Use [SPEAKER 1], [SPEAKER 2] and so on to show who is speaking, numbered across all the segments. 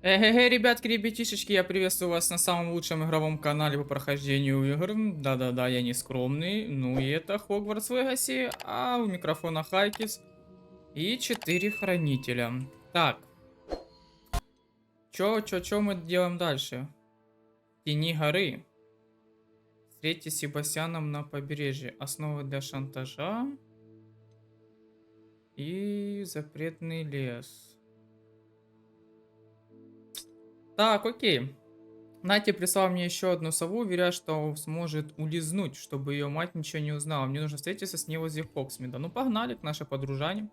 [SPEAKER 1] Эй, ребятки, ребятишечки, я приветствую вас на самом лучшем игровом канале по прохождению игр. Да-да-да, я не скромный. Ну и это Хогвартс Легаси, а у микрофона Хайкис и 4 хранителя. Так, чё мы делаем дальше? В тени горы. Встретитесь с Себастьяном на побережье. Основы для шантажа. И запретный лес. Так, окей. Натя прислал мне еще одну сову, уверяя, что сможет улизнуть, чтобы ее мать ничего не узнала. Мне нужно встретиться с ней возле Хоксмида. Ну, погнали к нашей подружане.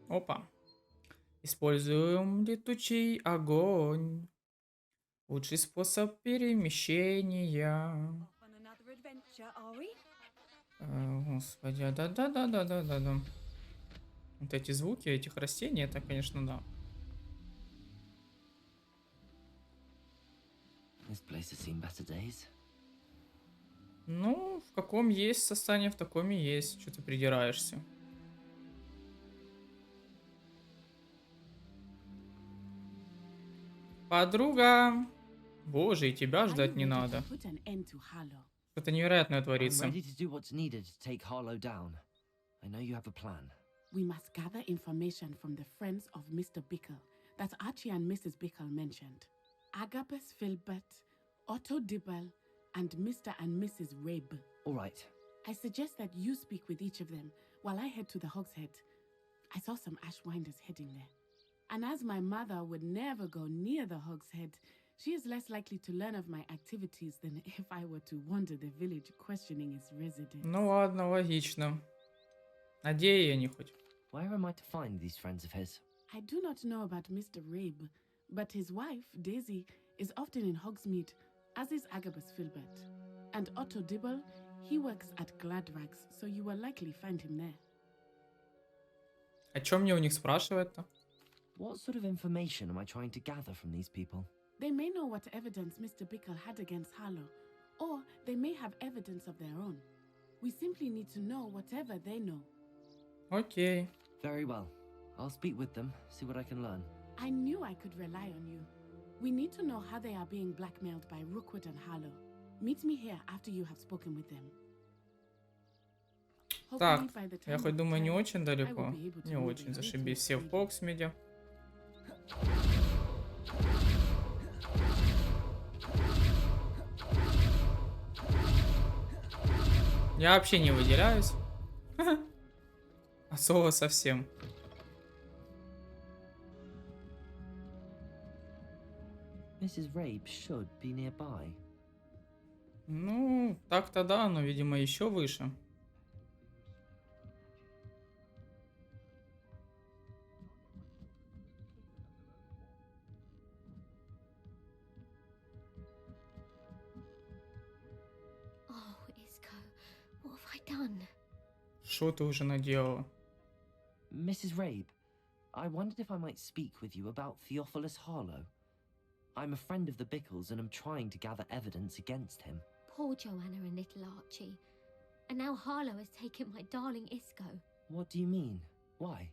[SPEAKER 1] Опа. Используем летучий огонь. Лучший способ перемещения. Господи, да-да-да-да-да-да-да. Вот эти звуки этих растений, это, конечно, да. Ну, в каком есть состояние, в таком и есть. Что ты придираешься? Подруга! Боже, и тебя ждать не надо. Что-то невероятное творится.
[SPEAKER 2] We must gather information from the friends of Mr. Bickle that Archie and Mrs. Bickle mentioned. Agabus Filbert, Otto Dibble, and Mr. and Mrs. Rabe.
[SPEAKER 3] All right.
[SPEAKER 2] I suggest that you speak with each of them while I head to the Hogshead. I saw some Ashwinders heading there. And as my mother would never go near the Hogshead, she is less likely to learn of my activities than if I were to wander the village questioning its residents.
[SPEAKER 1] Ну ладно, логично. А где они хоть?
[SPEAKER 3] Where am I to find these friends of his?
[SPEAKER 2] I do not know about Mr. Rabe, but his wife, Daisy, is often in Hogsmeade, as is Agabus Filbert. And Otto Dibble, he works at Gladrags, so you will likely find him there.
[SPEAKER 1] О чем мне у них спрашивать-то?
[SPEAKER 3] What sort of information am I trying to gather from these people?
[SPEAKER 2] They may know what evidence Mr. Bickle had against Harlow, or they may have evidence of their own. We simply need to know whatever they know.
[SPEAKER 1] Окей.
[SPEAKER 3] Very well. I'll speak with them, see what I can learn.
[SPEAKER 2] I knew I could rely on you. We need to know how they are being blackmailed by Rookwood and Harlow. Meet me here after you have spoken with them.
[SPEAKER 1] Так, я хоть думаю, не очень далеко. Не очень, зашибись. Все в Хоксмиде. Я вообще не выделяюсь. Особо совсем.
[SPEAKER 3] Mrs. Rabe should be nearby.
[SPEAKER 1] Ну, так-то да, но, видимо, еще выше. Что ты уже наделала?
[SPEAKER 3] Mrs. Rabe, I wondered if I might speak with you about Theophilus Harlow. I'm a friend of the Bickles and am trying to gather evidence against him.
[SPEAKER 4] Poor Joanna and little Archie. And now Harlow has taken my darling Isco.
[SPEAKER 3] What do you mean? Why?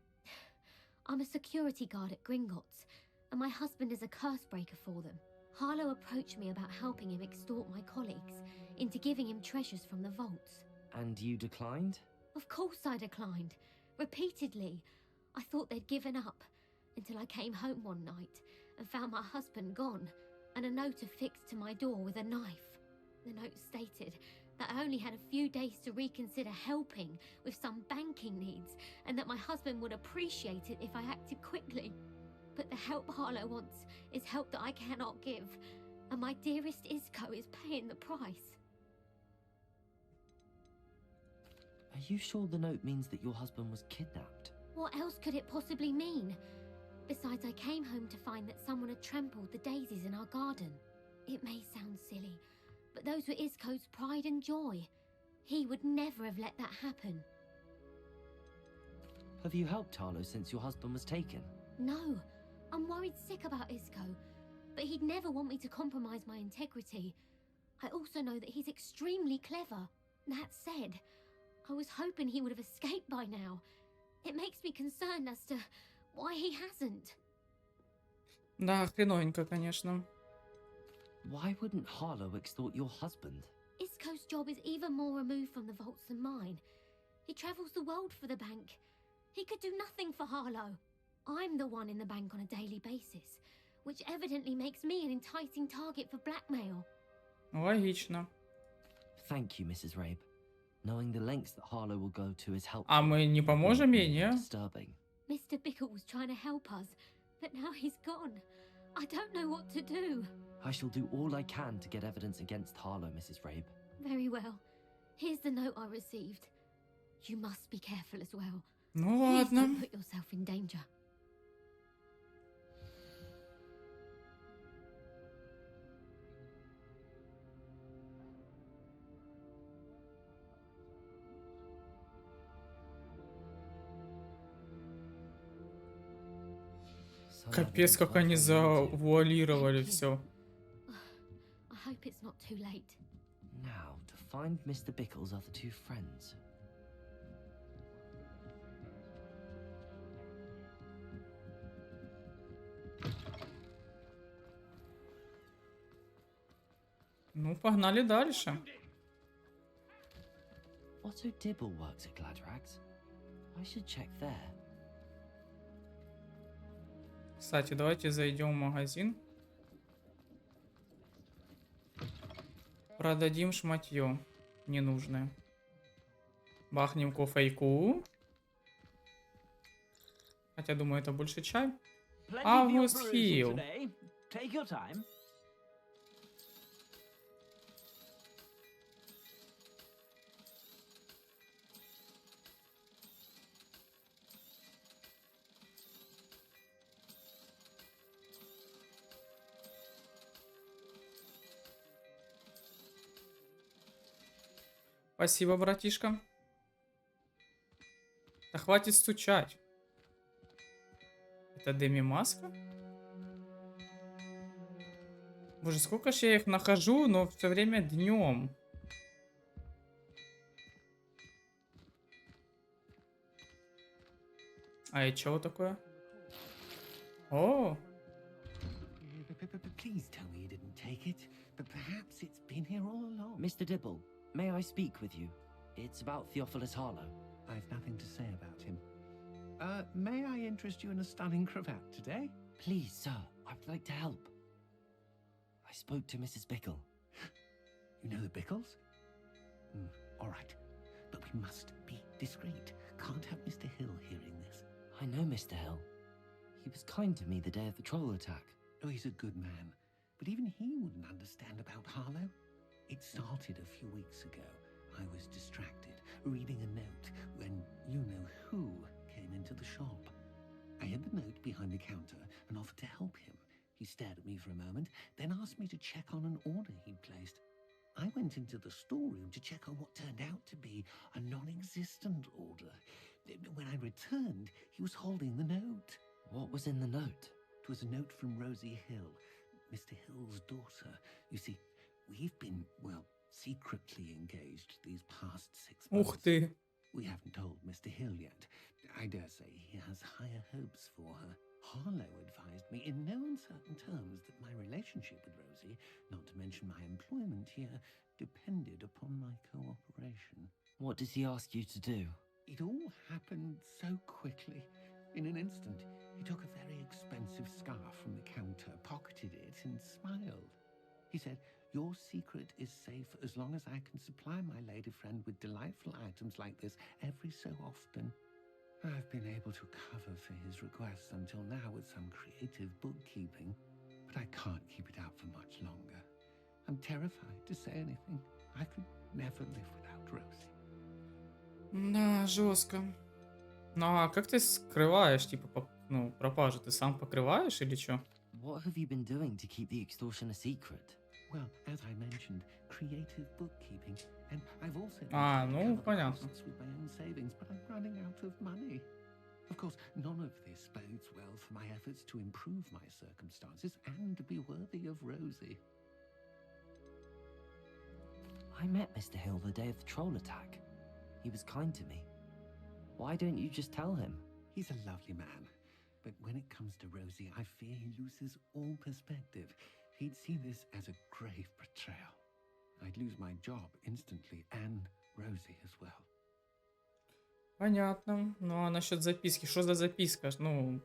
[SPEAKER 4] I'm a security guard at Gringotts, and my husband is a curse breaker for them. Harlow approached me about helping him extort my colleagues into giving him treasures from the vaults.
[SPEAKER 3] And you declined?
[SPEAKER 4] Of course I declined. Repeatedly. I thought they'd given up, until I came home one night and found my husband gone, and a note affixed to my door with a knife. The note stated that I only had a few days to reconsider helping with some banking needs, and that my husband would appreciate it if I acted quickly. But the help Harlow wants is help that I cannot give, and my dearest Isco is paying the price.
[SPEAKER 3] Are you sure the note means that your husband was kidnapped?
[SPEAKER 4] What else could it possibly mean? Besides, I came home to find that someone had trampled the daisies in our garden. It may sound silly, but those were Isco's pride and joy. He would never have let that happen.
[SPEAKER 3] Have you helped Harlow since your husband was taken?
[SPEAKER 4] No, I'm worried sick about Isco. but he'd never want me to compromise my integrity. I also know that he's extremely clever. That said, I was hoping he would have escaped by now. It makes me concerned as to why he hasn't.
[SPEAKER 1] Да, хреновенько, конечно.
[SPEAKER 3] Why wouldn't Harlow extort your husband?
[SPEAKER 4] Isco's job is even more removed from the vaults than mine. He travels the world for the bank. He could do nothing for Harlow. I'm the one in the bank on a daily basis, which evidently makes me an enticing target for blackmail.
[SPEAKER 1] Логично.
[SPEAKER 3] Thank you, Mrs. Rabe. Knowing the lengths that Harlow will go to is helpful.
[SPEAKER 1] А мы не поможем ей, не?
[SPEAKER 3] Disturbing.
[SPEAKER 4] Mr. Bickle was trying to help us, but now he's gone. I don't know what to do.
[SPEAKER 3] I shall do all I can to get evidence against Harlow, Mrs. Rabe.
[SPEAKER 4] Very well. Here's the note I received. You must be careful as well.
[SPEAKER 1] Ну
[SPEAKER 4] Please
[SPEAKER 1] ладно.
[SPEAKER 4] don't put yourself in danger.
[SPEAKER 1] Капец, как они завуалировали все.
[SPEAKER 4] I hope it's not too late.
[SPEAKER 3] Now, to find Mr. Bickle's other two friends.
[SPEAKER 1] Ну, погнали дальше.
[SPEAKER 3] Otto Dibble works at Gladrags. I should check there.
[SPEAKER 1] Кстати, давайте зайдем в магазин. Продадим шматье ненужное. Бахнем кофейку. Хотя, думаю, это больше чай. Август Хилл. Спасибо, братишка. Да хватит стучать. Это Деми Маска? Боже, сколько ж я их нахожу, но все время днем. А это что такое? О!
[SPEAKER 5] Please tell me you didn't take it, but perhaps it's been here all along.
[SPEAKER 3] Mr. Dibble, may I speak with you? It's about Theophilus Harlow.
[SPEAKER 5] I've nothing to say about him. May I interest you in a stunning cravat today?
[SPEAKER 3] Please, sir, I'd like to help. I spoke to Mrs. Bickle.
[SPEAKER 5] You know the Bickles? All right, but we must be discreet. Can't have Mr. Hill hearing this.
[SPEAKER 3] I know Mr. Hill. He was kind to me the day of the troll attack.
[SPEAKER 5] Oh, he's a good man, but even he wouldn't understand about Harlow. It started a few weeks ago. I was distracted, reading a note, when you-know-who came into the shop. I hid the note behind the counter and offered to help him. He stared at me for a moment, then asked me to check on an order he'd placed. I went into the storeroom to check on what turned out to be a non-existent order. When I returned, he was holding the note.
[SPEAKER 3] What was in the note?
[SPEAKER 5] It was a note from Rosie Hill, Mr. Hill's daughter. You see, we've been, well, secretly engaged these past 6 months.
[SPEAKER 1] Ух ты.
[SPEAKER 5] We haven't told Mr. Hill yet. I dare say he has higher hopes for her. Harlow advised me in no uncertain terms that my relationship with Rosie, not to mention my employment here, depended upon my cooperation.
[SPEAKER 3] What does he ask you to do?
[SPEAKER 5] It all happened so quickly. In an instant, he took a very expensive scarf from the counter, pocketed it, and smiled. He said, "Your secret is safe as long as I can supply my lady friend with delightful items like this every so often." I've been able to cover for his requests until now with some creative bookkeeping, but I can't keep it out for much longer. I'm terrified to say anything. I could never live without Rosie.
[SPEAKER 1] Да, жестко. Ну а как ты скрываешь, типа, ну, пропажу? Ты сам покрываешь или что?
[SPEAKER 3] What have you been doing to keep the extortion a secret?
[SPEAKER 5] Well, as I mentioned, creative bookkeeping, and I've also been
[SPEAKER 1] А,
[SPEAKER 5] trying to
[SPEAKER 1] ну,
[SPEAKER 5] cover the
[SPEAKER 1] понятно.
[SPEAKER 5] costs with my own savings, but I'm running out of money. Of course, none of this bodes well for my efforts to improve my circumstances and be worthy of Rosie.
[SPEAKER 3] I met Mr. Hill the day of the troll attack. He was kind to me. Why don't you just tell him?
[SPEAKER 5] He's a lovely man, but when it comes to Rosie, I fear he loses all perspective. He'd see this as a grave betrayal. I'd lose my job instantly, and Rosie as well.
[SPEAKER 1] Понятно. Ну а насчет записки, что за записка? Ну,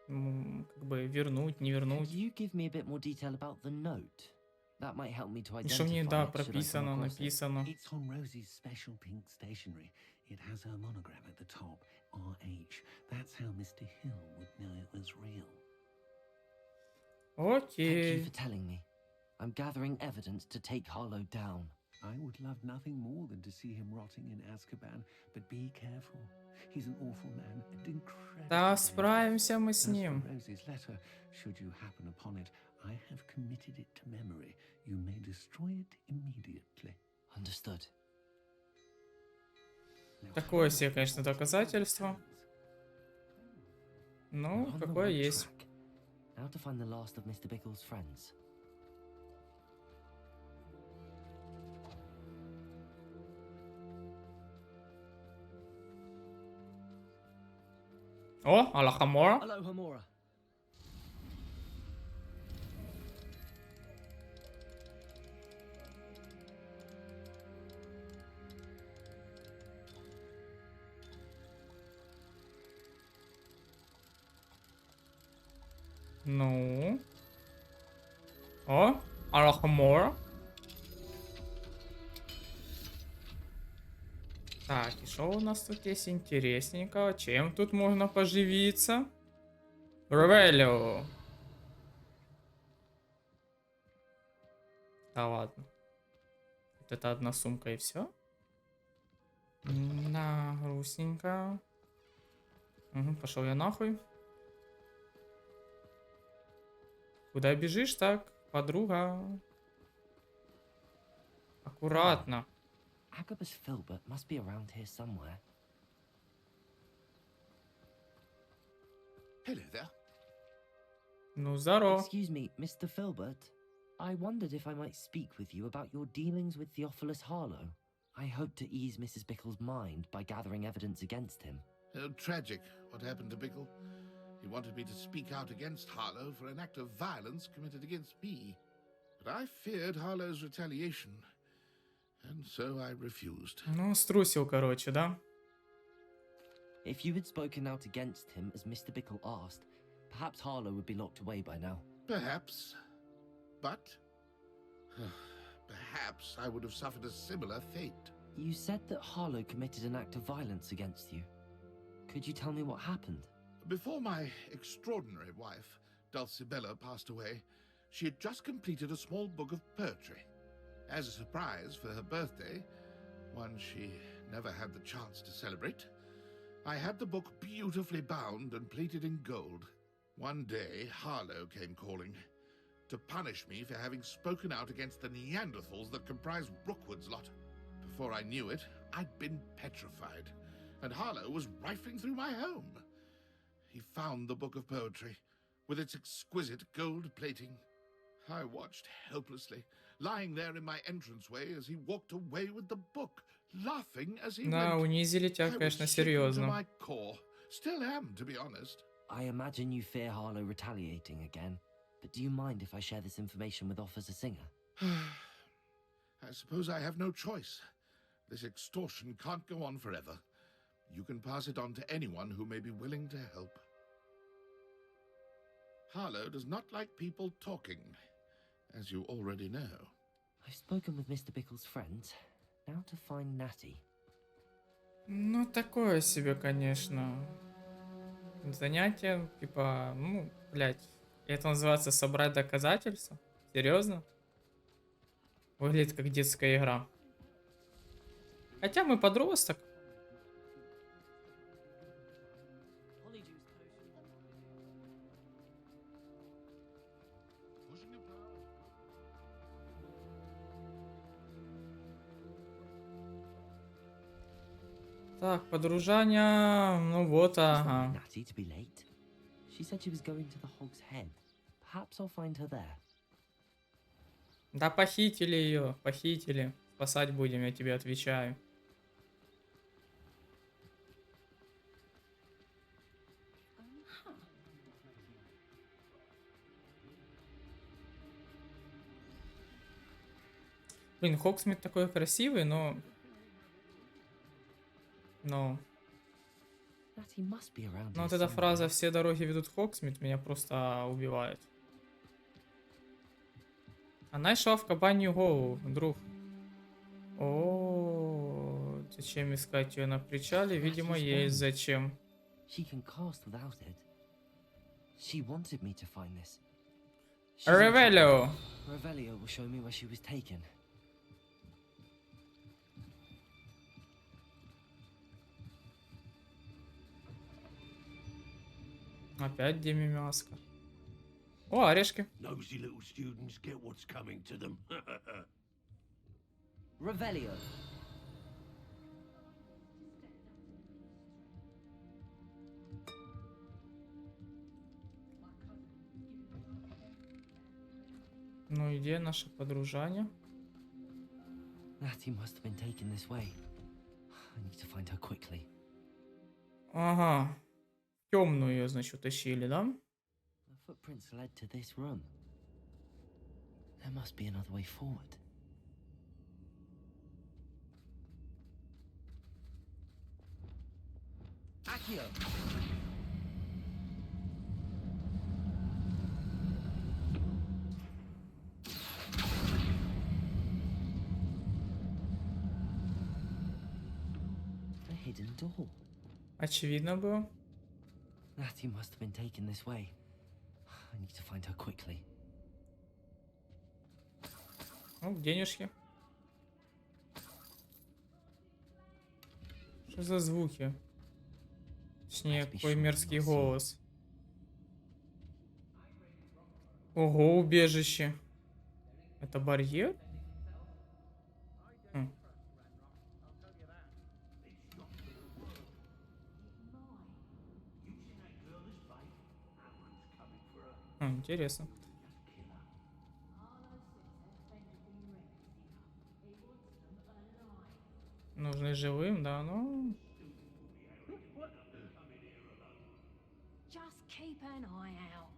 [SPEAKER 1] как бы вернуть, не
[SPEAKER 3] Could
[SPEAKER 1] вернуть.
[SPEAKER 3] you give me a bit more detail about the note? That might help me to
[SPEAKER 1] И что в ней,
[SPEAKER 3] identify
[SPEAKER 1] да,
[SPEAKER 3] it, should I come
[SPEAKER 1] прописано,
[SPEAKER 3] across it.
[SPEAKER 1] написано.
[SPEAKER 5] It's on Rosie's special pink stationery. It has her monogram at the top, RH. That's how Mr. Hill would know it was real.
[SPEAKER 3] Thank you
[SPEAKER 1] Окей.
[SPEAKER 3] for telling me. I'm gathering evidence to take Harlow down.
[SPEAKER 5] I would love nothing more than to see him rotting in Azkaban, but be careful. He's an awful man and incredibly
[SPEAKER 1] Да,
[SPEAKER 5] dangerous.
[SPEAKER 1] справимся мы с
[SPEAKER 5] As for
[SPEAKER 1] ним.
[SPEAKER 5] Rosie's letter, should you happen upon it, I have committed it to memory. You may destroy it immediately.
[SPEAKER 3] Understood.
[SPEAKER 5] Now,
[SPEAKER 1] Такое
[SPEAKER 5] how
[SPEAKER 1] себе,
[SPEAKER 5] much
[SPEAKER 1] конечно,
[SPEAKER 5] more do you
[SPEAKER 1] доказательство.
[SPEAKER 5] have?
[SPEAKER 3] We're
[SPEAKER 1] Ну,
[SPEAKER 3] on the
[SPEAKER 1] какое
[SPEAKER 3] right
[SPEAKER 1] есть.
[SPEAKER 3] track. Now to find the last of Mr. Bickle's friends.
[SPEAKER 1] О, Алахамора.
[SPEAKER 3] Hello, Hamora.
[SPEAKER 1] Ну. О, Алахамора. Так, и что у нас тут есть интересненького? Чем тут можно поживиться? Ревелио. Да ладно. Вот это одна сумка и все? Да, грустненько. Угу, пошел я нахуй. Куда бежишь так, подруга? Аккуратно.
[SPEAKER 3] Agabus Filbert must be around here somewhere.
[SPEAKER 5] Hello there.
[SPEAKER 1] Ну, здорово.
[SPEAKER 3] Excuse me, Mr. Filbert. I wondered if I might speak with you about your dealings with Theophilus Harlow. I hope to ease Mrs. Bickle's mind by gathering evidence against him.
[SPEAKER 6] Oh, tragic what happened to Bickle. He wanted me to speak out against Harlow for an act of violence committed against me. But I feared Harlow's retaliation, and so I refused.
[SPEAKER 1] Ну, струсил, короче, да?
[SPEAKER 3] If you had spoken out against him as Mr. Bickle asked, perhaps Harlow would be locked away by now.
[SPEAKER 6] Perhaps. But perhaps I would have suffered a similar fate.
[SPEAKER 3] You said that Harlow committed an act of violence against you. Could you tell me what happened?
[SPEAKER 6] Before my extraordinary wife, Dulcibella, passed away, she had just completed a small book of poetry. As a surprise for her birthday, one she never had the chance to celebrate, I had the book beautifully bound and plated in gold. One day, Harlow came calling to punish me for having spoken out against the Neanderthals that comprise Rookwood's lot. Before I knew it, I'd been petrified, and Harlow was rifling through my home. He found the book of poetry, with its exquisite gold plating. I watched helplessly, lying there in my entranceway as he walked away with the book, laughing as he
[SPEAKER 1] Да,
[SPEAKER 6] went.
[SPEAKER 1] унизили тебя,
[SPEAKER 6] I was
[SPEAKER 1] конечно,
[SPEAKER 6] shaken to
[SPEAKER 1] серьезно.
[SPEAKER 6] my core. Still am, to be honest.
[SPEAKER 3] I imagine you fear Harlow retaliating again, but do you mind if I share this information with Officer Singer?
[SPEAKER 6] I suppose I have no choice. This extortion can't go on forever. You can pass it on to anyone who may be willing to help. Harlow does not like people talking, as you already know.
[SPEAKER 3] I've spoken with Mr. Bickle's friends. Now to find Natty.
[SPEAKER 1] Ну, такое себе, конечно. Занятие, типа, ну, блядь. Это называется собрать доказательства? Серьезно? Выглядит как детская игра. Хотя мы подросток. Так, подружання, ну вот,
[SPEAKER 3] It's not
[SPEAKER 1] ага.
[SPEAKER 3] Natty to be late. She said she was going to the Hog's Head. Perhaps I'll find her there.
[SPEAKER 1] Да похитили ее, похитили. Спасать будем, я тебе отвечаю. Блин, Хогсмит такой красивый, но...
[SPEAKER 3] Natty must be around
[SPEAKER 1] Но
[SPEAKER 3] here
[SPEAKER 1] вот эта
[SPEAKER 3] somewhere.
[SPEAKER 1] фраза «все дороги ведут в Хогсмит» меня просто убивает. Она шла в кабанью голову, друг. О, зачем искать ее на причале? Видимо, есть зачем.
[SPEAKER 3] She can cast without it. She wanted me to find this. She's in
[SPEAKER 1] Ревелио.
[SPEAKER 3] trouble. Revelio will show me where she was taken.
[SPEAKER 1] Опять Деми Маска. О, орешки.
[SPEAKER 7] Nosy little students get what's coming to them.
[SPEAKER 3] Revelio.
[SPEAKER 1] Ну и где наше подружание?
[SPEAKER 3] Natty must have been taken this way. I need to find her quickly.
[SPEAKER 1] Ага. Темную ее, значит, утащили, да?
[SPEAKER 3] The footprints led to this room. There must be another way forward. Accio! A hidden door.
[SPEAKER 1] Очевидно было.
[SPEAKER 3] Natty must have been taken this way. I need to find her quickly.
[SPEAKER 1] Ну, денежки. Что за звуки? Точнее, какой мерзкий голос. Ого, убежище. Это барьер? Хм. Интересно. Нужны живым, да, ну...
[SPEAKER 8] Just keep an eye out.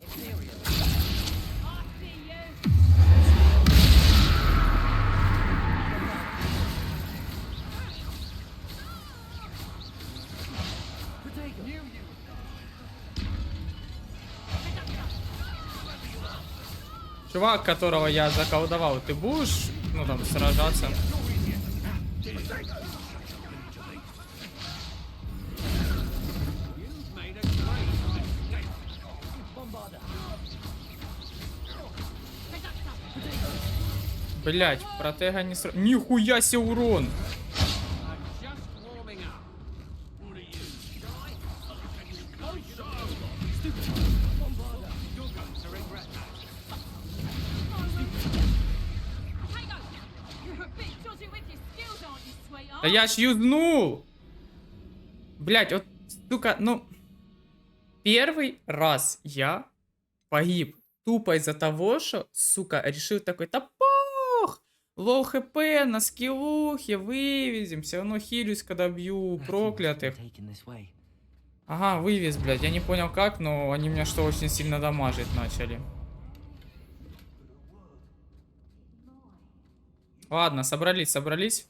[SPEAKER 3] Imperial.
[SPEAKER 8] I see you.
[SPEAKER 1] Чувак, которого я заколдовал, ты будешь, ну там, сражаться? Блять, протега не сра... Нихуя себе урон!
[SPEAKER 8] You're a bit dodgy with your skills, aren't you, sweetheart?
[SPEAKER 1] Да я ж юзнул! Блять, вот, сука, ну... Первый раз я погиб. Тупо из-за того, что, сука, решил такой, да пох! Лоу хп, на скиллухе, вывезем. Все равно хилюсь, когда бью проклятых. Ага, вывез, блядь. Я не понял как, но они меня что, очень сильно дамажить начали. Ладно, собрались, собрались.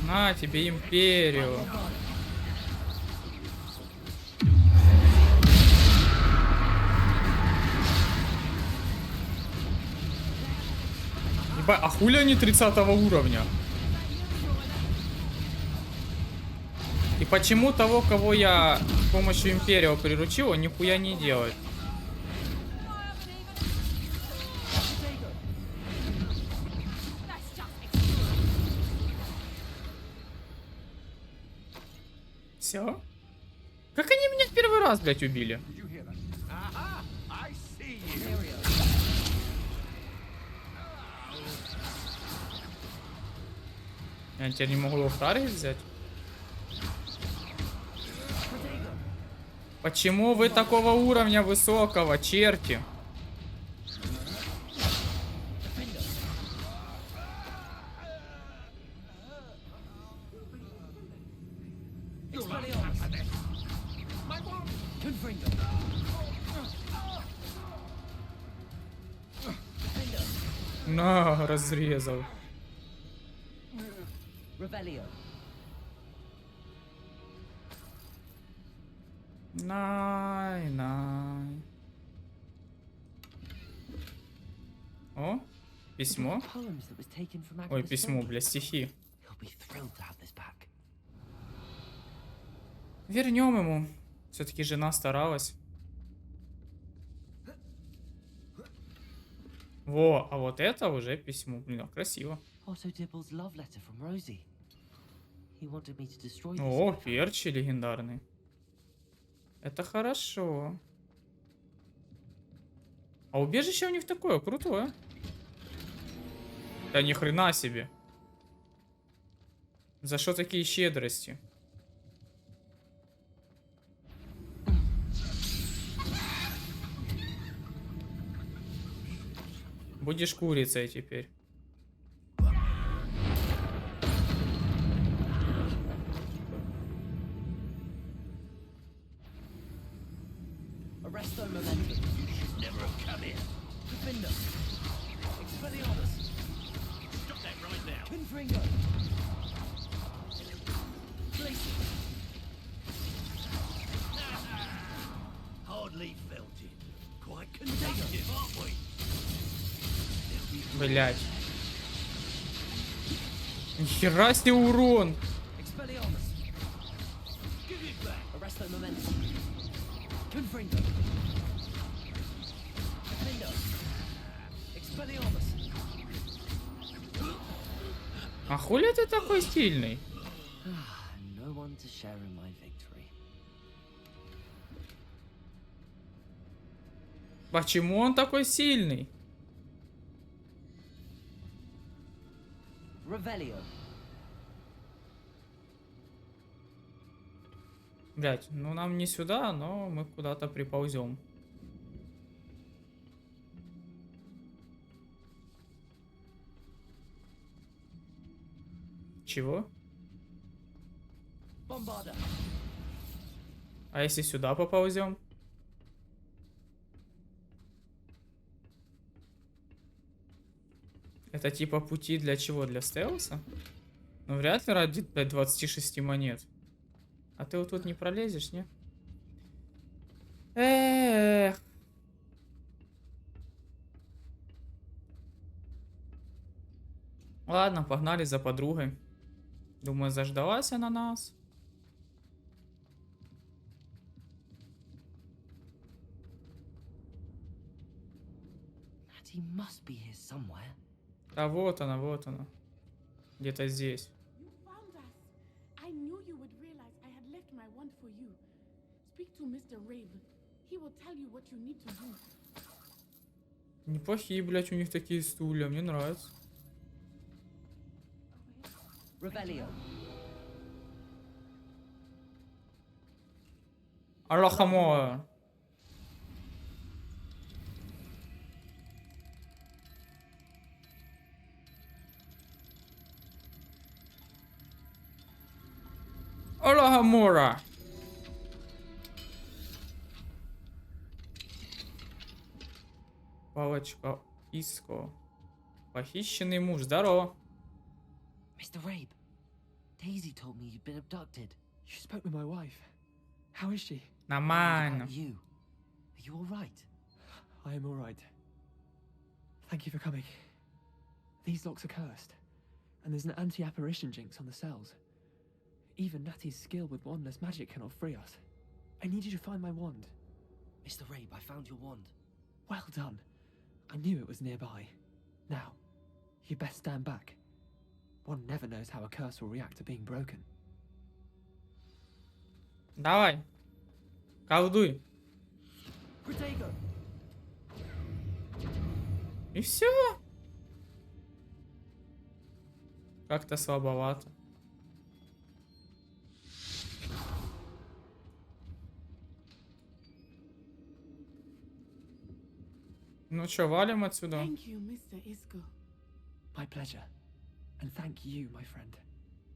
[SPEAKER 1] На тебе империю. Ебать, а хули они 30 уровня? И почему того, кого я с помощью империо приручил, он нихуя не делает? Все? Как они меня в первый раз, блядь, убили? Я теперь не могу его в таргет взять. Почему вы такого уровня высокого, черти? На, разрезал. Най. О, письмо. Ой, письмо, бля, стихи. Вернем ему. Все-таки жена старалась. Во, а вот это уже письмо. Блин, красиво. О, перчи легендарный. Это хорошо. А убежище у них такое крутое. Да ни хрена себе. За что такие щедрости? Будешь курицей теперь. Блять. Нихера себе урон. А хули ты такой стильный? Почему он такой сильный? Блять, ну нам не сюда, но мы куда-то приползем. Чего? А если сюда поползем? Это типа пути для чего? Для стелса? Ну вряд ли ради 26 монет. А ты вот тут не пролезешь, не? Эх. Ладно, погнали за подругой. Думаю, заждалась она нас. А вот она, вот она. Где-то здесь.
[SPEAKER 2] You found us. I knew you would realize I had left my wand for you. Speak to Mr. Rabe. He will tell you what you need to do.
[SPEAKER 1] Неплохие, блять, у них такие стулья. Мне нравится. Аллахамо. Аллахамора. Палочка Иско. Похищенный муж. Здорово.
[SPEAKER 3] Mr. Rabe, Daisy told me you'd been abducted.
[SPEAKER 9] You spoke with my wife. How is she?
[SPEAKER 1] Нормально.
[SPEAKER 3] About you. Are you all right?
[SPEAKER 9] I am all right. Thank you for coming. These locks are cursed, and there's an anti-apparition jinx on the cells. Even Natty's skill with wandless magic cannot free us. I need you to find my wand.
[SPEAKER 3] Mr. Rabe, I found your wand.
[SPEAKER 9] Well done. I knew it was nearby. Now, you best stand back. One never knows how a curse will react to being broken.
[SPEAKER 1] Давай. Колдуй. И все. Как-то слабовато. Ну чё, валим отсюда?
[SPEAKER 2] Thank you, Mr. Isco.
[SPEAKER 9] My pleasure. And thank you, my friend.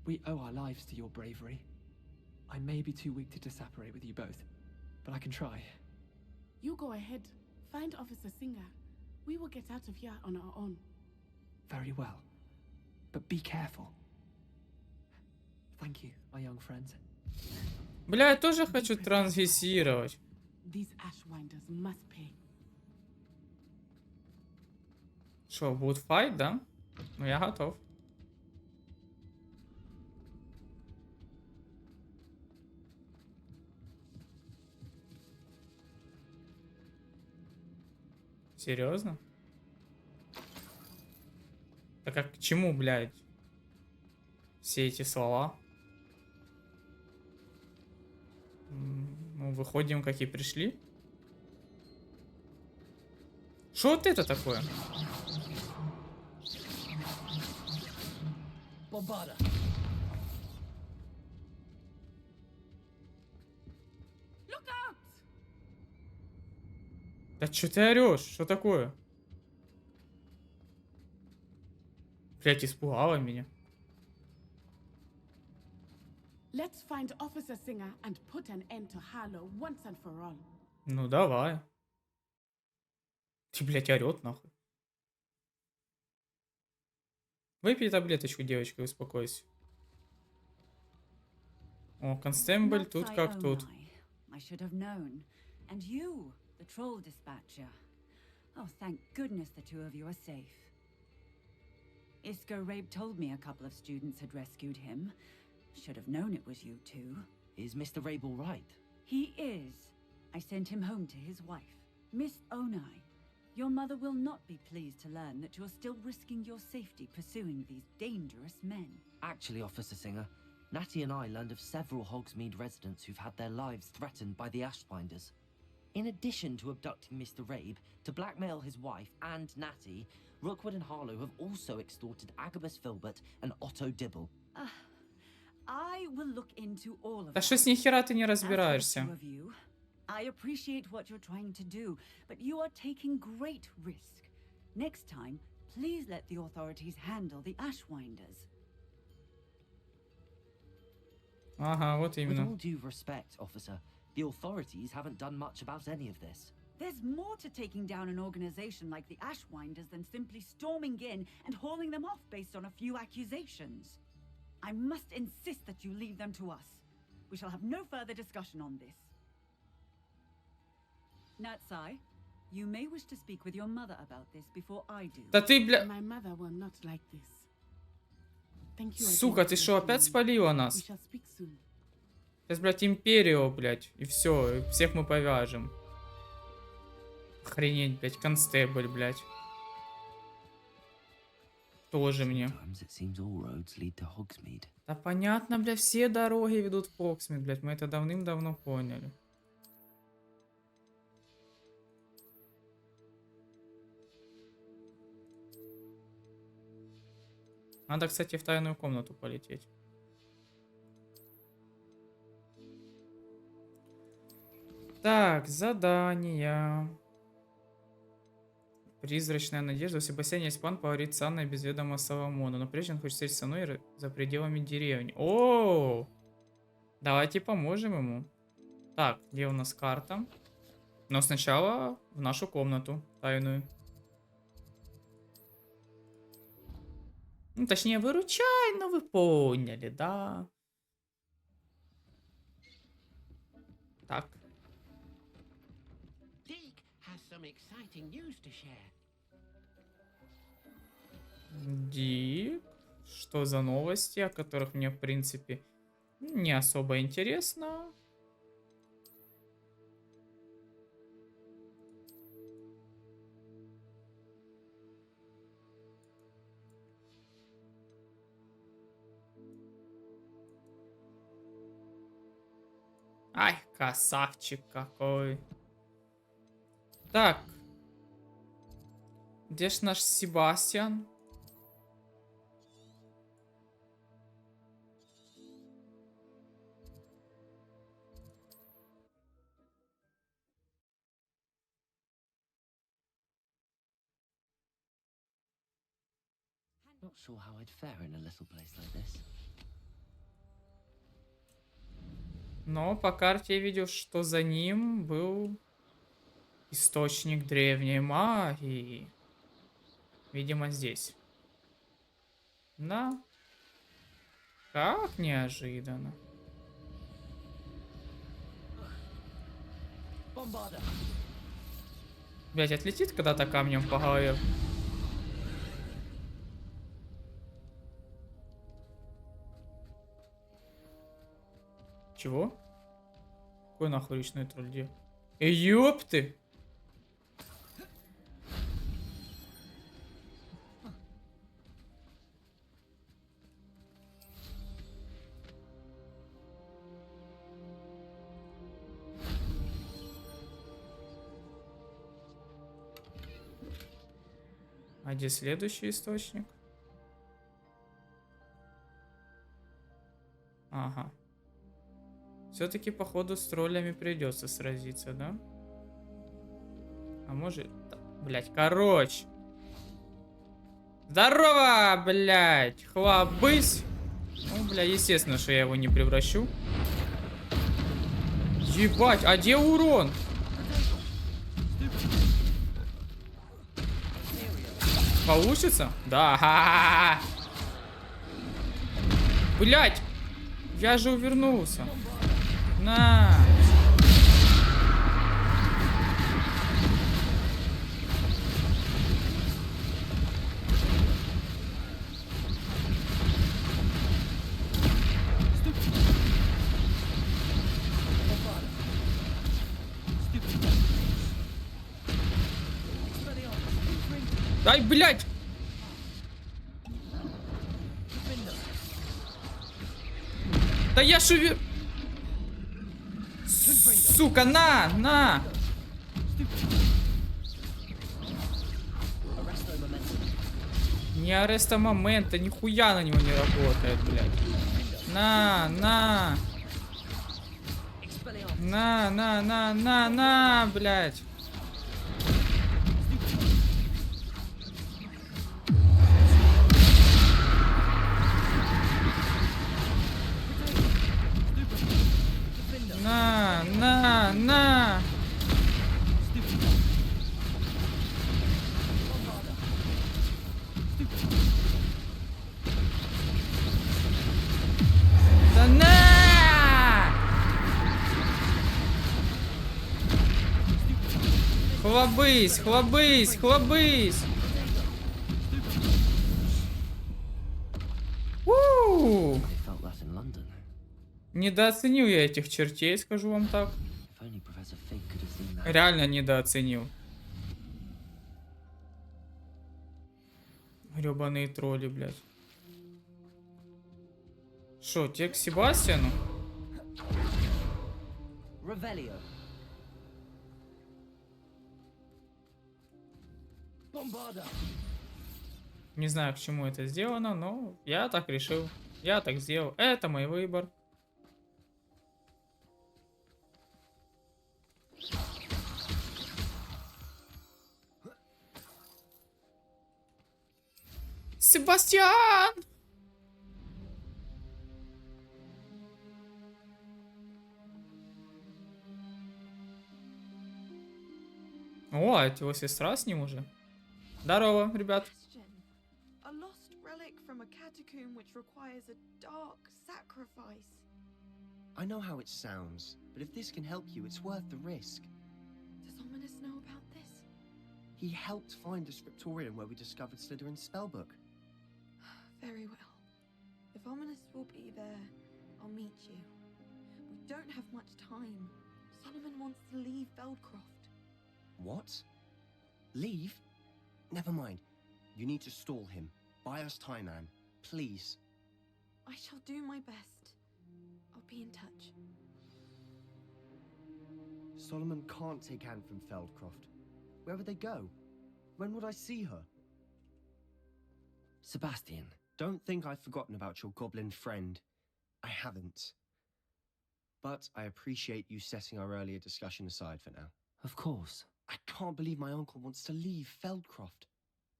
[SPEAKER 9] We owe our lives to your bravery. I may be too weak to disapparate with you both, but I can try.
[SPEAKER 2] You go ahead. Find Officer Singer. We will get out of here on our own.
[SPEAKER 9] Very well. But be careful. Thank you, my young friend.
[SPEAKER 1] Бля, я тоже хочу трансгрессировать.
[SPEAKER 2] These Ashwinders must pay.
[SPEAKER 1] Что, будет файт, да? Ну, я готов. Серьезно? Так а к чему, блядь? Все эти слова? Ну, выходим, как и пришли. Что вот это такое?
[SPEAKER 3] Bombarda.
[SPEAKER 2] Look out!
[SPEAKER 1] Да что ты орешь? Что такое? Блять, испугала меня.
[SPEAKER 2] Let's find Officer Singer and put an end to Harlow once and for all.
[SPEAKER 1] Ну давай. Ты, блядь, орет нахуй. Выпей таблеточку, девочка, и успокойся. О, констебль тут как тут.
[SPEAKER 8] I should have known. And you, the troll dispatcher. Oh, thank goodness the two of you are safe. Isco Rabe told me a couple of students had rescued him. Should have known it was you two.
[SPEAKER 3] Is Mr. Rabe all right?
[SPEAKER 8] He is. I sent him home to his wife, Miss Onai. Your mother will not be pleased to learn that you're still risking your safety pursuing these dangerous men.
[SPEAKER 3] Actually, Officer Singer, Natty and I learned of several Hogsmeade residents who've had their lives threatened by the Ashwinders. In addition to abducting Mr. Rabe, to blackmail his wife and Natty, Rookwood and Harlow have also extorted Agabus Filbert and Otto Dibble.
[SPEAKER 8] I will look into all of
[SPEAKER 1] Да
[SPEAKER 8] that.
[SPEAKER 1] что с нихера ты не
[SPEAKER 8] As for the
[SPEAKER 1] разбираешься?
[SPEAKER 8] two of you, I appreciate what you're trying to do, but you are taking great risk. Next time, please let the authorities handle the Ashwinders.
[SPEAKER 1] Ага, вот
[SPEAKER 3] With all
[SPEAKER 1] именно.
[SPEAKER 3] due respect, officer, the authorities haven't done much about any of this.
[SPEAKER 8] There's more to taking down an organization like the Ashwinders than simply storming in and hauling them off based on a few accusations. I must insist that you leave them to us. We shall have no further discussion on this. Natsai, you may wish to speak with your mother about this before I do.
[SPEAKER 1] Да ты, бля...
[SPEAKER 2] My mother will not like this. Thank you.
[SPEAKER 1] Сука,
[SPEAKER 2] again
[SPEAKER 1] ты
[SPEAKER 2] for
[SPEAKER 1] что, опять
[SPEAKER 2] listening.
[SPEAKER 1] спалила
[SPEAKER 2] We
[SPEAKER 1] нас?
[SPEAKER 2] shall speak soon.
[SPEAKER 1] Сейчас, блядь, Империо, блядь. И все, всех мы повяжем. Охренеть, блядь, констебль, блядь. Тоже мне.
[SPEAKER 3] Sometimes it seems all roads lead to Hogsmeade.
[SPEAKER 1] Да понятно, блядь, все дороги ведут в Хогсмит, блядь. Мы это давным-давно поняли. Надо, кстати, в тайную комнату полететь. Так, задания. Призрачная надежда. В Себастьяне есть план поговорить с Анной без ведома Соломона. Но прежде он хочет встретиться со мной за пределами деревни. О, давайте поможем ему. Так, где у нас карта? Но сначала в нашу комнату тайную. Ну, точнее, выручай, но вы поняли, да? Так.
[SPEAKER 10] Dick has some exciting news to share.
[SPEAKER 1] Дик. Что за новости, о которых мне, в принципе, не особо интересно? Ай, красавчик какой. Так. Где ж наш Себастьян?
[SPEAKER 3] Not sure how I'd fare in a little place like this.
[SPEAKER 1] Но по карте я видел, что за ним был источник древней магии. Видимо, здесь. Да. Как неожиданно. Блять, отлетит когда-то камнем по голове. Чего? Какой нахуй речной тролль? Где? Ёпты! А где следующий источник? Ага. Все-таки, походу, с троллями придется сразиться, да? А может... Блять, короче. Здорово, блять! Хлобысь! Ну, бля, естественно, что я его не превращу. Ебать, а где урон? Получится? Да. Блять! Я же увернулся. На. Ай, блять! Да я шувер... Сука, на! Не ареста момента, нихуя на него не работает, блядь. На, блядь. На. Да на! Хлобысь! У! Недооценил я этих чертей, скажу вам так. Реально недооценил. Гребаные тролли, блядь. Шо, те к Себастьяну? Не знаю, к чему это сделано, но я так решил. Я так сделал. Это мой выбор. Себастьян! О, это его сестра с ним уже. Здорово, ребят.
[SPEAKER 11] A lost relic from a catacomb which requires a dark sacrifice.
[SPEAKER 12] I know how it sounds, but if this can help you, it's worth the risk.
[SPEAKER 11] Does Ominous know about this?
[SPEAKER 12] He helped find the scriptorium where we discovered Slytherin's spellbook.
[SPEAKER 11] Very well. If Ominous will be there, I'll meet you. We don't have much time. Solomon wants to leave Feldcroft.
[SPEAKER 12] What? Leave? Never mind. You need to stall him. Buy us time, Anne. Please.
[SPEAKER 11] I shall do my best. I'll be in touch.
[SPEAKER 12] Solomon can't take Anne from Feldcroft. Where would they go? When would I see her?
[SPEAKER 3] Sebastian.
[SPEAKER 12] Don't think I've forgotten about your goblin friend. I haven't. But I appreciate you setting our earlier discussion aside for now.
[SPEAKER 3] Of course.
[SPEAKER 12] I can't believe my uncle wants to leave Feldcroft.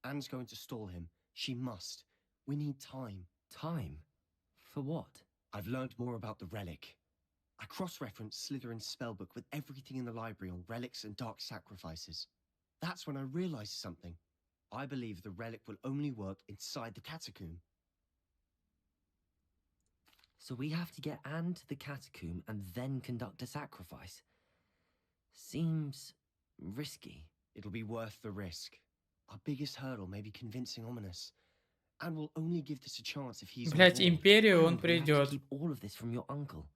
[SPEAKER 12] Anne's going to stall him. She must. We need time.
[SPEAKER 3] Time? For what?
[SPEAKER 12] I've learned more about the relic. I cross-referenced Slytherin's spellbook with everything in the library on relics and dark sacrifices. That's when I realized something. I believe the relic will only work inside the catacomb.
[SPEAKER 3] So we have to get Anne to the catacomb and then conduct a sacrifice. Seems risky.
[SPEAKER 12] It'll be worth the risk. Our biggest hurdle may be convincing Ominous. And we'll only give this a chance if he's on
[SPEAKER 1] Блять,
[SPEAKER 12] board.
[SPEAKER 1] Империю он
[SPEAKER 3] And we have to
[SPEAKER 1] придет.
[SPEAKER 3] keep all of this from your uncle.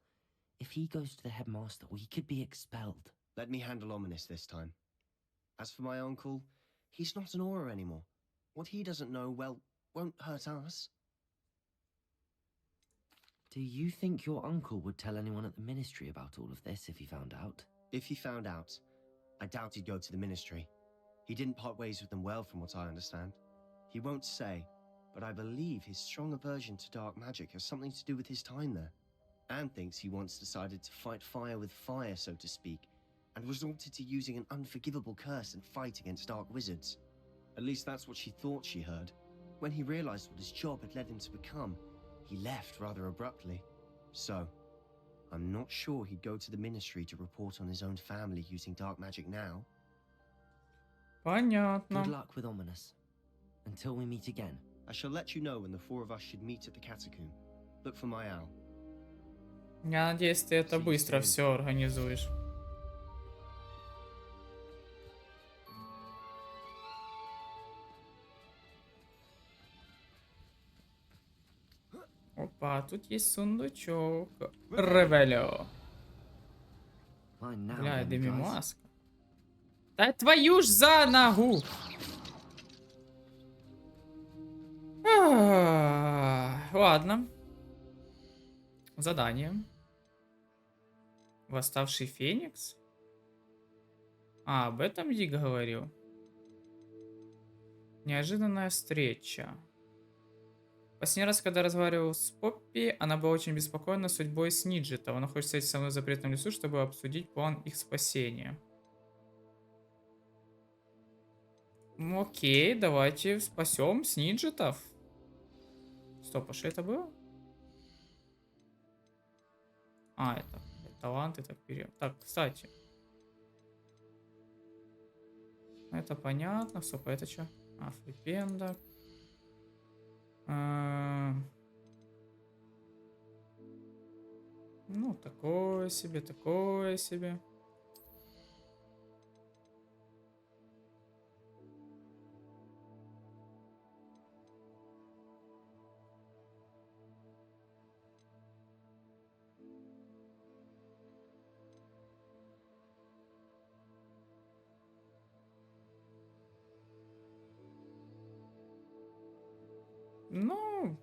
[SPEAKER 3] If he goes to the headmaster, we could be expelled.
[SPEAKER 12] Let me handle Ominous this time. As for my uncle, he's not an Auror anymore. What he doesn't know, well, won't hurt us.
[SPEAKER 3] Do you think your uncle would tell anyone at the ministry about all of this if he found out?
[SPEAKER 12] If he found out, I doubt he'd go to the ministry. He didn't part ways with them well, from what I understand. He won't say, but I believe his strong aversion to dark magic has something to do with his time there. Anne thinks he once decided to fight fire with fire, so to speak, and resorted to using an unforgivable curse and fight against dark wizards. At least that's what she thought she heard. When he realized what his job had led him to become, he left rather abruptly. So, I'm not sure he'd go to the ministry to report on his own family using dark magic now.
[SPEAKER 1] Понятно.
[SPEAKER 3] Good luck with Ominous. Until we meet again.
[SPEAKER 12] I shall let you know when the four of us should meet at the catacomb. Look for my owl.
[SPEAKER 1] Я надеюсь, ты это быстро все организуешь. Опа, тут есть сундучок. Ревелио. Бля, дымимаска. Да твою ж за ногу! Ладно. Задание. Восставший Феникс? А, об этом Дик говорил. Неожиданная встреча. Последний раз, когда разговаривал с Поппи, она была очень беспокоена судьбой Сниджетов. Она хочет встретиться со мной в запретном лесу, чтобы обсудить план их спасения. Окей, давайте спасем Сниджетов. Стоп, а что это было? А, это таланты, так период. Так, кстати. Это понятно. Стоп, а это что? А, флипенда. Ну, такое себе, такое себе. Ну,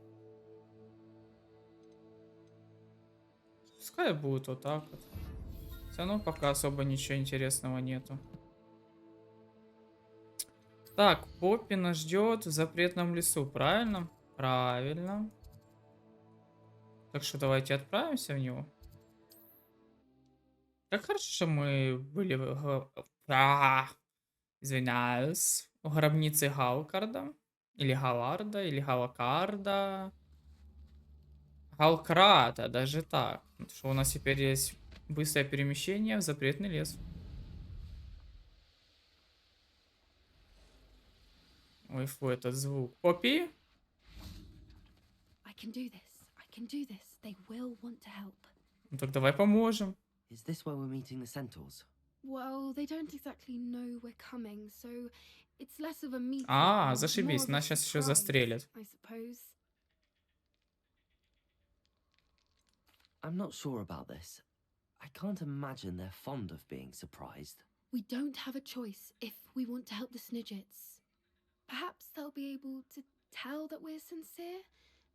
[SPEAKER 1] пускай будет вот так вот. Все равно пока особо ничего интересного нету. Так, Поппи нас ждет в запретном лесу, правильно? Правильно. Так что давайте отправимся в него. Как хорошо, что мы были извиняюсь. У гробницы Галкарда. Или Галарда, или Галакарда. Галкрата, даже так. Что у нас теперь есть быстрое перемещение в запретный лес. Ой, фу, этот звук. Поппи? Ну так давай поможем.
[SPEAKER 3] Is this where we're meeting the centaurs?
[SPEAKER 11] Well, they don't exactly know we're coming, so it's less of a meeting.
[SPEAKER 1] А,
[SPEAKER 11] and
[SPEAKER 1] зашибись,
[SPEAKER 11] more of a
[SPEAKER 1] нас сейчас еще
[SPEAKER 11] surprise,
[SPEAKER 1] застрелят.
[SPEAKER 11] I suppose.
[SPEAKER 3] I'm not sure about this. I can't imagine they're fond of being surprised.
[SPEAKER 11] We don't have a choice if we want to help the Snidgets. Perhaps they'll be able to tell that we're sincere.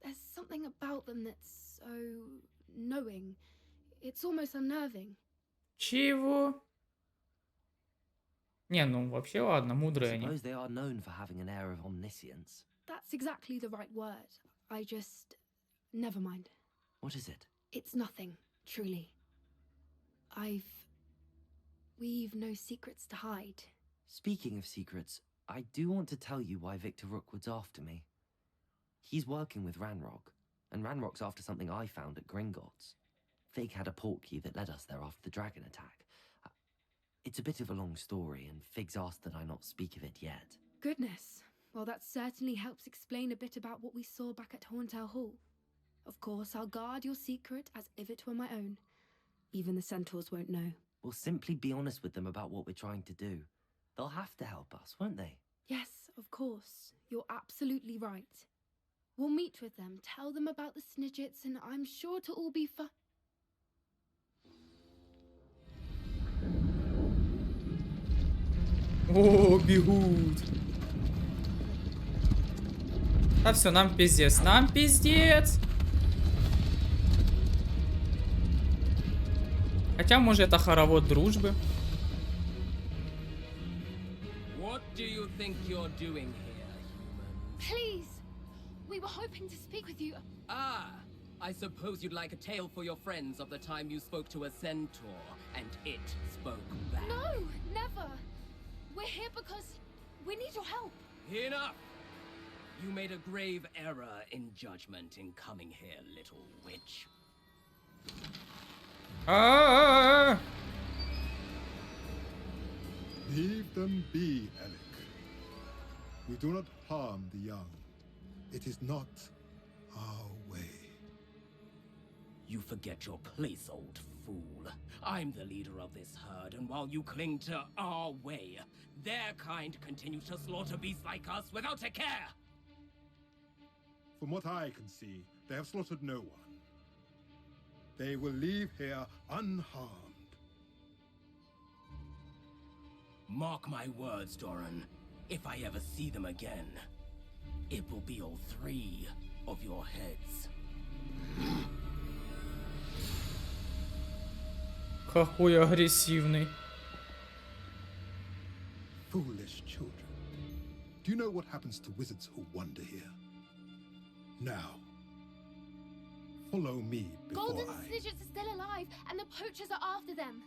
[SPEAKER 11] There's something about them that's so knowing. It's almost unnerving.
[SPEAKER 1] Чего? Не, ну вообще ладно, мудрые
[SPEAKER 3] I
[SPEAKER 1] они.
[SPEAKER 3] suppose they are known for having an air of omniscience.
[SPEAKER 11] That's exactly the right word. I just... Never mind.
[SPEAKER 3] What is it?
[SPEAKER 11] It's nothing, truly. We've no secrets to hide.
[SPEAKER 3] Speaking of secrets, I do want to tell you why Victor Rookwood's after me. He's working with Ranrock, and Ranrock's after something I found at Gringotts. Fig had a portkey that led us there after the dragon attack. It's a bit of a long story, and Fig's asked that I not speak of it yet.
[SPEAKER 11] Goodness. Well, that certainly helps explain a bit about what we saw back at Horntail Hall. Of course, I'll guard your secret as if it were my own. Even the centaurs won't know.
[SPEAKER 3] We'll simply be honest with them about what we're trying to do. They'll have to help us, won't they?
[SPEAKER 11] Yes, of course. You're absolutely right. We'll meet with them, tell them about the Snidgets, and I'm sure to all be fun.
[SPEAKER 1] О, бегут. А все, нам пиздец. Нам пиздец. Хотя, может, это хоровод дружбы.
[SPEAKER 13] What do you think you're doing here, human?
[SPEAKER 11] Please! We were hoping to speak with you.
[SPEAKER 13] Ah, I suppose you'd like a tale for your friends of the time you spoke to a centaur, and it spoke back.
[SPEAKER 11] No, never. We're here because we need your help.
[SPEAKER 13] Enough! You made a grave error in judgment in coming here, little witch.
[SPEAKER 14] Leave them be, Alec. We do not harm the young. It is not our way.
[SPEAKER 13] You forget your place, old fool. I'm the leader of this herd, and while you cling to our way, their kind continue to slaughter beasts like us without a care.
[SPEAKER 14] From what I can see, they have slaughtered no one. They will leave here unharmed.
[SPEAKER 13] Mark my words, Doran. If I ever see them again, it will be all 3 of your heads.
[SPEAKER 1] Какой агрессивный.
[SPEAKER 14] Foolish children. Do you know what happens to wizards who wander here? Now, follow me before
[SPEAKER 11] Golden
[SPEAKER 14] I...
[SPEAKER 11] Snidgets are still alive, and the poachers are after them.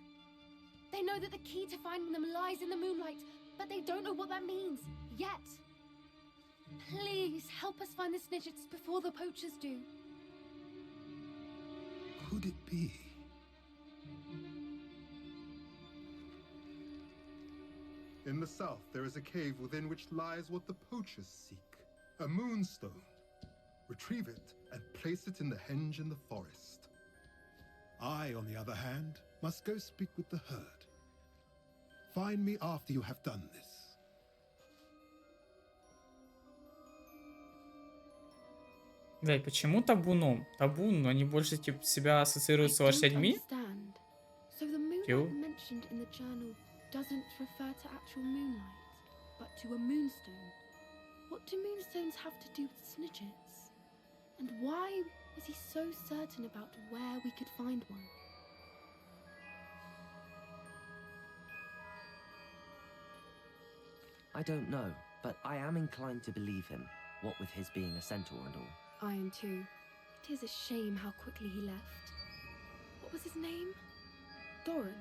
[SPEAKER 11] They know that the key to finding them lies in the moonlight, but they don't know what that means, yet. Please, help us find the Snidgets before the poachers do.
[SPEAKER 14] Could it be? In the south, there is a cave within which lies what the poachers seek. A moonstone. Retrieve it and place it in the henge in the forest. I, on the other hand, must go speak with the herd. Find me after you have done this.
[SPEAKER 1] Блядь, почему табуном? Табун, они больше типа себя ассоциируют с лошадьми?
[SPEAKER 11] So the moonlight mentioned in the journal doesn't refer to actual moonlight, but to a moonstone. What do moonstones have to do with Snidgets? And why was he so certain about where we could find one?
[SPEAKER 3] I don't know, but I am inclined to believe him, what with his being a centaur and all.
[SPEAKER 11] I am too. It is a shame how quickly he left. What was his name? Doran?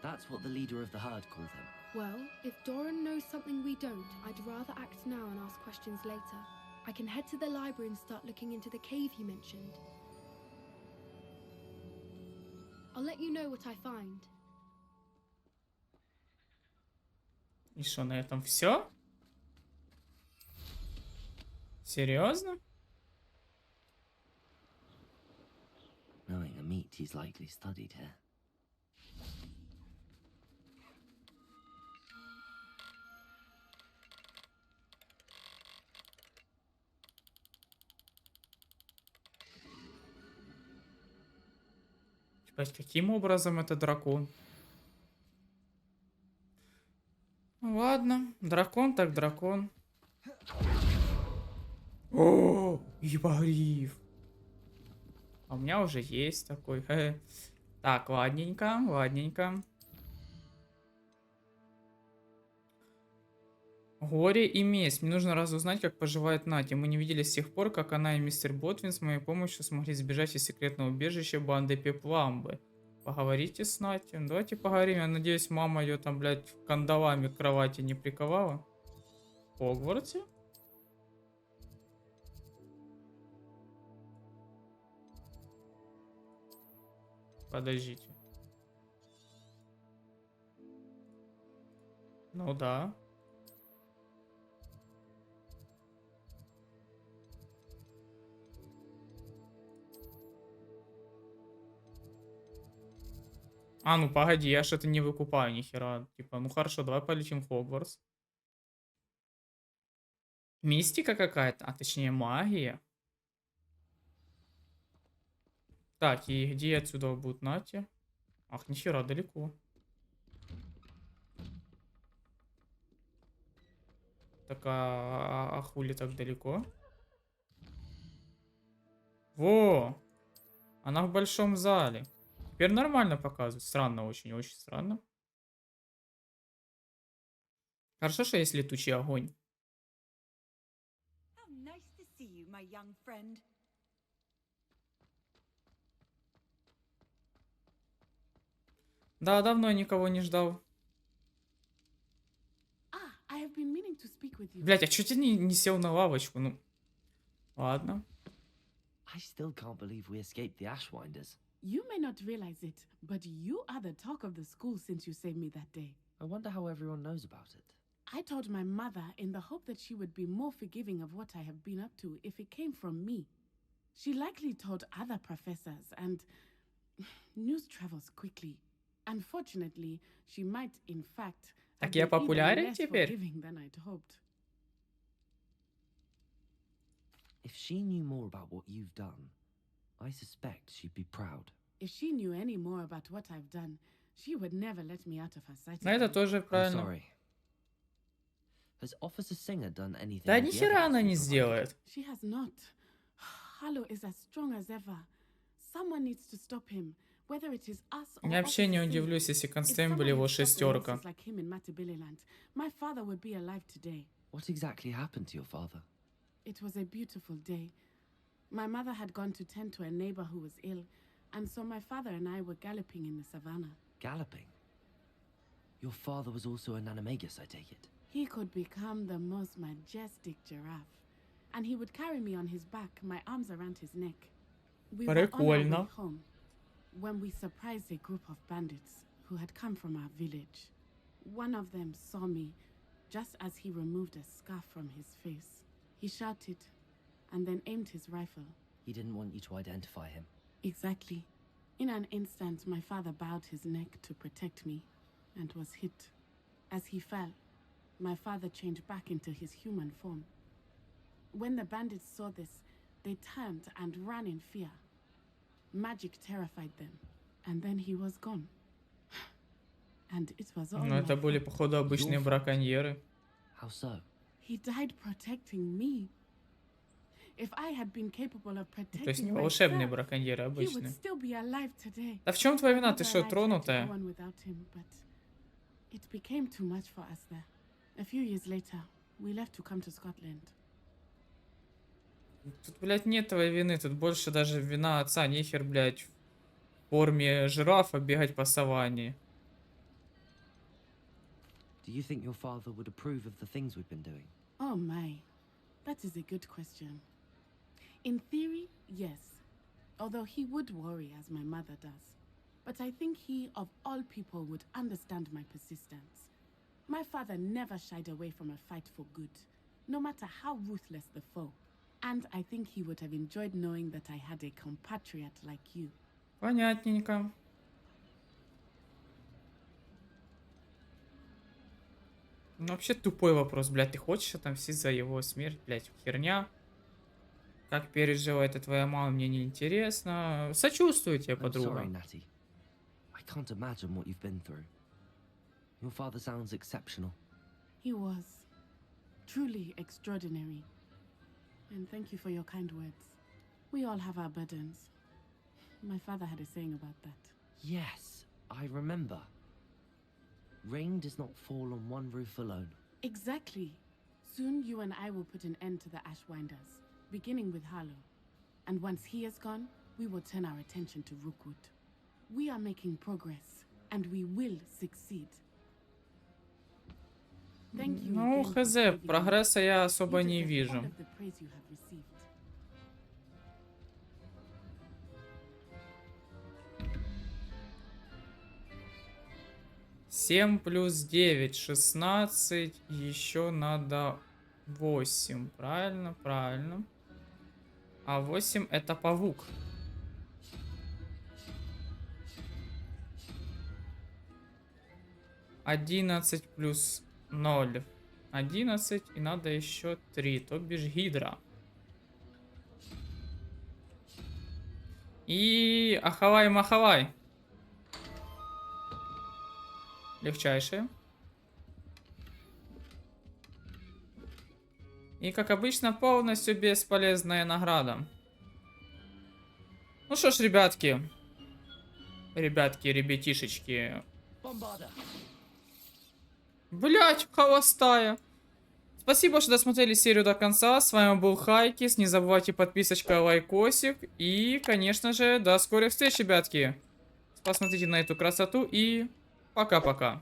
[SPEAKER 3] That's what the leader of the herd called him.
[SPEAKER 11] Well, if Doran knows something we don't, I'd rather act now and ask questions later. I can head to the library and start looking into the cave you mentioned. I'll let you know what I find.
[SPEAKER 1] И что, на этом все? Серьезно?
[SPEAKER 3] Knowing a meat he's likely studied here.
[SPEAKER 1] Каким образом это дракон? Ладно, дракон так дракон. О, ипогриф. А у меня уже есть такой. Так, ладненько, ладненько. Горе и месть. Мне нужно разузнать, как поживает Нати. Мы не виделись с тех пор, как она и мистер Ботвин с моей помощью смогли сбежать из секретного убежища банды Пепламбы. Поговорите с Нати. Давайте поговорим. Я надеюсь, мама ее там, блядь, кандалами к кровати не приковала. В Хогвартсе? Подождите. Ну да. А, ну погоди, я ж это не выкупаю ни хера. Типа, ну хорошо, давай полетим в Хогвартс. Мистика какая-то, а точнее магия. Так, и где отсюда будут Нати? Ах, нихера, далеко. Так, а хули так далеко? Во! Она в большом зале. Теперь нормально показывает. Странно очень, очень странно. Хорошо, что есть летучий огонь.
[SPEAKER 8] How nice to see you, my young friend.
[SPEAKER 1] Да, давно я никого не ждал.
[SPEAKER 2] I have been meaning to speak with you.
[SPEAKER 1] Блять, а чё ты не сел на лавочку? Ну, ладно.
[SPEAKER 3] I still can't believe we escaped the Ashwinders.
[SPEAKER 2] You may not realize it, but you are the talk of the school since you saved me that day.
[SPEAKER 3] I wonder how everyone knows about it.
[SPEAKER 2] I told my mother in the hope that she would be more forgiving of what I have been up to if it came from me. She likely told other professors, and news travels quickly. Unfortunately, she might, in fact, have
[SPEAKER 1] Так я
[SPEAKER 2] been even
[SPEAKER 1] популярен
[SPEAKER 2] less
[SPEAKER 1] теперь?
[SPEAKER 2] forgiving than I'd hoped.
[SPEAKER 3] If she knew more about what you've done, I suspect she'd be proud.
[SPEAKER 2] If she knew any more about what I've done, she would never let me out of her sight.
[SPEAKER 1] Ну это
[SPEAKER 2] again.
[SPEAKER 1] тоже
[SPEAKER 3] I'm
[SPEAKER 1] правильно.
[SPEAKER 3] sorry. Has Officer Singer done anything?
[SPEAKER 1] Да
[SPEAKER 3] with
[SPEAKER 1] ни
[SPEAKER 3] the
[SPEAKER 1] хера
[SPEAKER 3] evidence
[SPEAKER 1] она
[SPEAKER 3] we
[SPEAKER 1] не
[SPEAKER 3] provided?
[SPEAKER 1] сделает.
[SPEAKER 2] She has not. Harlow is as strong as ever. Someone needs to stop him, whether it is us or
[SPEAKER 1] Я вообще не
[SPEAKER 2] Officer Singer.
[SPEAKER 1] удивлюсь, если
[SPEAKER 2] If
[SPEAKER 1] констейбл
[SPEAKER 2] someone
[SPEAKER 1] его
[SPEAKER 2] had stopped the
[SPEAKER 1] шестерка.
[SPEAKER 2] nonsense like him in Matabeleland, my father would be alive today.
[SPEAKER 3] What exactly happened to your father?
[SPEAKER 2] It was a beautiful day. My mother had gone to tend to a neighbor who was ill, and so my father and I were galloping in the savannah.
[SPEAKER 3] Galloping? Your father was also an animagus, I take it.
[SPEAKER 2] He could become the most majestic giraffe, and he would carry me on his back, my arms around his neck. We were on our way
[SPEAKER 1] Прикольно.
[SPEAKER 2] home when we surprised a group of bandits who had come from our village. One of them saw me just as he removed a scarf from his face. He shouted and then aimed his rifle.
[SPEAKER 3] He didn't want you to identify him.
[SPEAKER 2] Exactly. In an instant, my father bowed his neck to protect me and was hit. As he fell, my father changed back into his human form. When the bandits saw this, they turned and ran in fear. Magic terrified them, and then he was gone. And it was all
[SPEAKER 1] Ну
[SPEAKER 2] my
[SPEAKER 1] это были,
[SPEAKER 2] fault.
[SPEAKER 1] походу, обычные браконьеры.
[SPEAKER 3] How so?
[SPEAKER 2] He died protecting me. If I had been capable of
[SPEAKER 1] То есть не
[SPEAKER 2] protecting
[SPEAKER 1] волшебные
[SPEAKER 2] myself,
[SPEAKER 1] браконьеры,
[SPEAKER 2] he would
[SPEAKER 1] обычные.
[SPEAKER 2] still be alive today.
[SPEAKER 1] Да в чем твоя вина?
[SPEAKER 2] My
[SPEAKER 1] Ты
[SPEAKER 2] mother
[SPEAKER 1] что,
[SPEAKER 2] and I tried to
[SPEAKER 1] тронутая?
[SPEAKER 2] go on without him, but it became too much for us there. A few years later, we left to come to Scotland.
[SPEAKER 1] Тут, блядь, нет твоей вины. Тут больше даже вина отца. Нехер, блядь, в форме жирафа бегать по саванне.
[SPEAKER 3] Do you think your father would approve of the things we've been doing?
[SPEAKER 2] Oh my, that is a good question. In theory, yes. Although he would worry as my mother does. But I think he, of all people, would understand my persistence. My father never shied away from a fight for good, no matter how ruthless the foe. And I think he would have enjoyed knowing that I had a compatriot like you.
[SPEAKER 1] Понятненько. Ну, вообще тупой вопрос, блядь. Ты хочешь отомстить за его смерть, блядь? Херня. Как пережила это твоя мама, мне не интересно. Сочувствую тебе,
[SPEAKER 3] I'm
[SPEAKER 1] подруга.
[SPEAKER 3] sorry, Natty. I can't imagine what you've been through. Your father sounds exceptional.
[SPEAKER 2] He was truly extraordinary. And thank you for your kind words. We all have our burdens. My father had a saying about that.
[SPEAKER 3] Yes, I remember. Rain does not fall on one roof alone.
[SPEAKER 2] Exactly. Soon you and I will put an end to the Ashwinders, beginning with Harlow. And once he is gone, we will turn our attention to Rookwood. We are making progress, and we will succeed. Thank you
[SPEAKER 1] Ну,
[SPEAKER 2] again for
[SPEAKER 1] хз,
[SPEAKER 2] saving me.
[SPEAKER 1] прогресса я
[SPEAKER 2] You
[SPEAKER 1] особо не
[SPEAKER 2] deserve all
[SPEAKER 1] вижу.
[SPEAKER 2] of the praise you have received.
[SPEAKER 1] 7 плюс 9, 16. Еще надо 8. Правильно, правильно. А 8 это павук. «11 плюс 0. 11. И надо еще 3. То бишь гидра. И ахавай-махавай. Легчайшее. И, как обычно, полностью бесполезная награда. Ну что ж, ребятки. Ребятки, ребятишечки. Блять, холостая. Спасибо, что досмотрели серию до конца. С вами был Хайкис. Не забывайте подписочка, лайкосик. И, конечно же, до скорых встреч, ребятки. Посмотрите на эту красоту и пока-пока.